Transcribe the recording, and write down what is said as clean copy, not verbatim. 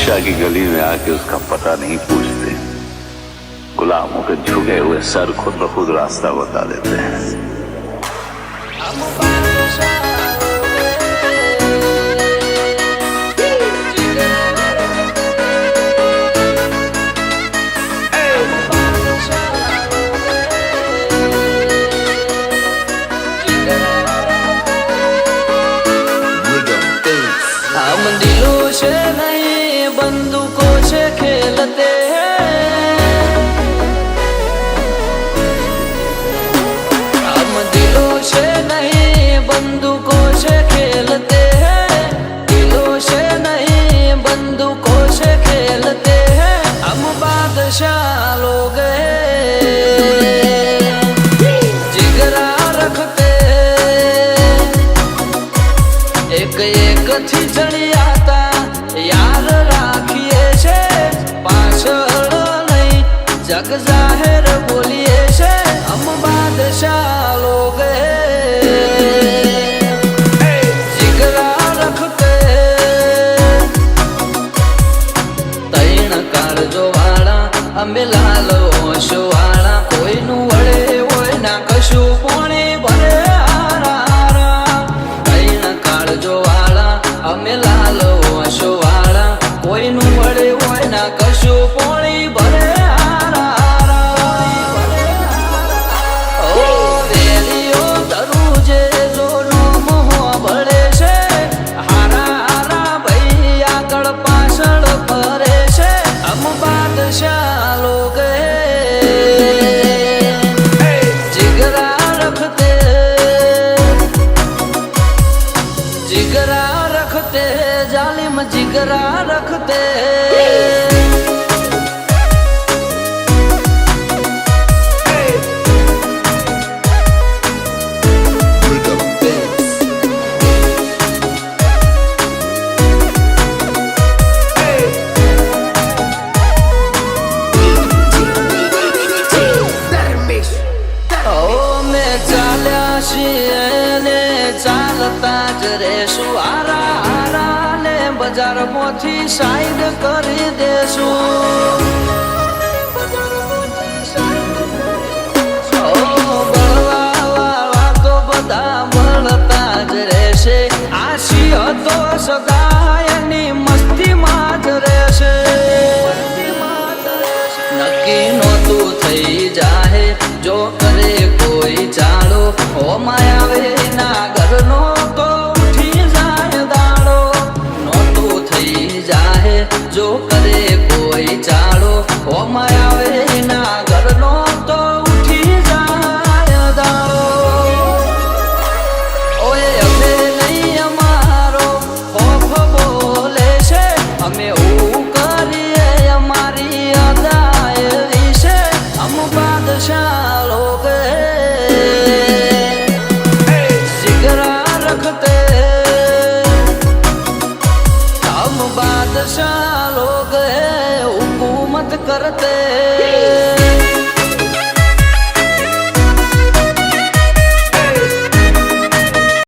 बादशाह की गली में आके उसका पता नहीं पूछते, गुलामों के झुके हुए सर खुद ब खुद रास्ता बता देते हैं। हम दिलों से नहीं बंदूकों से खेलते हैं, हम दिलों से नहीं बंदूकों से खेलते हैं, दिलों से नहीं बंदूकों से खेलते हैं। हम बादशाह लोग हैं, जिगरा रखते एक एक थी चढ़ी आता यार राखिए छे, पाछળ नहीं जग जाहिर बोलिए छे। हम बादशाह लोग जिगरा रखते तैण काळजो वाळा अमे लाल ओशो वाळा, कोईनु वळे होय ना कशु पोणी भरे અમે લાલ ઓશો વાળા, કોઈનું વળે હોય ના કશું પોણી ભરે વેલીઓ ધરું જે જોનો મોહ ભળે છે, હારા હારા ભાઈ આગળ પાછળ ફરે છે। હમ બાદશાહ લોગ जिगरा रखते जिगरा रखते जालिम जिगरा रखते। ચાલતા જ રેશું હારા હારા ને બજાર માંથી સાઈડ કરી દેશું। બળવા વાળા તો બધા બળતા જ રહેશે, આશી હતો સદા એની મસ્તીમાં જ રહેશે। નક્કી નહોતું થઈ જાહે જો કરે કોઈ ચાલો, ઓ માયાવે ના ઘરનો તો ઉઠી જાય દાડો। નહોતું થઈ જાહે જો કરે કોઈ ચાલો, ઓ માયાવે ના ઘરનો તો ઉઠી જાય દાડો। ઓએ હવે નહીં અમારો ખોફ બોલે છે, અમે એવું કરીએ અમારી અદાય વિશે। હમ બાદશાહ લોગ जिगरा रखते, हम बादशाह लोग हैं हुकूमत करते।